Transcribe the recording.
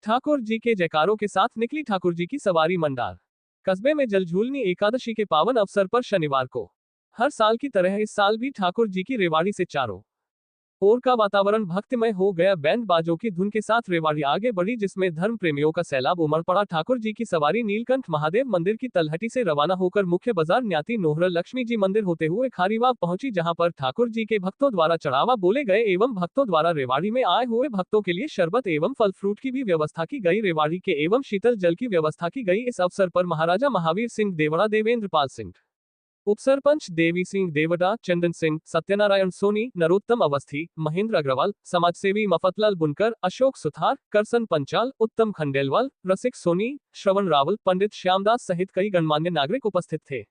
ठाकुर जी के जयकारों के साथ निकली ठाकुर जी की सवारी मंडार। कस्बे में जलझूलनी एकादशी के पावन अवसर पर शनिवार को हर साल की तरह इस साल भी ठाकुर जी की रेवाड़ी से चारों ओर का वातावरण भक्तिमय हो गया। बैंड बाजों की धुन के साथ रेवाड़ी आगे बढ़ी, जिसमें धर्म प्रेमियों का सैलाब उमड़ पड़ा। ठाकुर जी की सवारी नीलकंठ महादेव मंदिर की तलहटी से रवाना होकर मुख्य बाजार न्याती नोहर लक्ष्मी जी मंदिर होते हुए खारीबाग पहुंची, जहां पर ठाकुर जी के भक्तों द्वारा चढ़ावा बोले गए एवं भक्तों द्वारा रेवाड़ी में आए हुए भक्तों के लिए शरबत एवं फल फ्रूट की भी व्यवस्था की गई। रेवाड़ी के एवं शीतल जल की व्यवस्था की गई। इस अवसर पर महाराजा महावीर सिंह देवड़ा, देवेंद्र पाल सिंह, उपसरपंच देवी सिंह देवटा, चंदन सिंह, सत्यनारायण सोनी, नरोत्तम अवस्थी, महेंद्र अग्रवाल, समाजसेवी मफतलाल बुनकर, अशोक सुथार, करसन पंचाल, उत्तम खंडेलवाल, रसिक सोनी, श्रवण रावल, पंडित श्यामदास सहित कई गणमान्य नागरिक उपस्थित थे।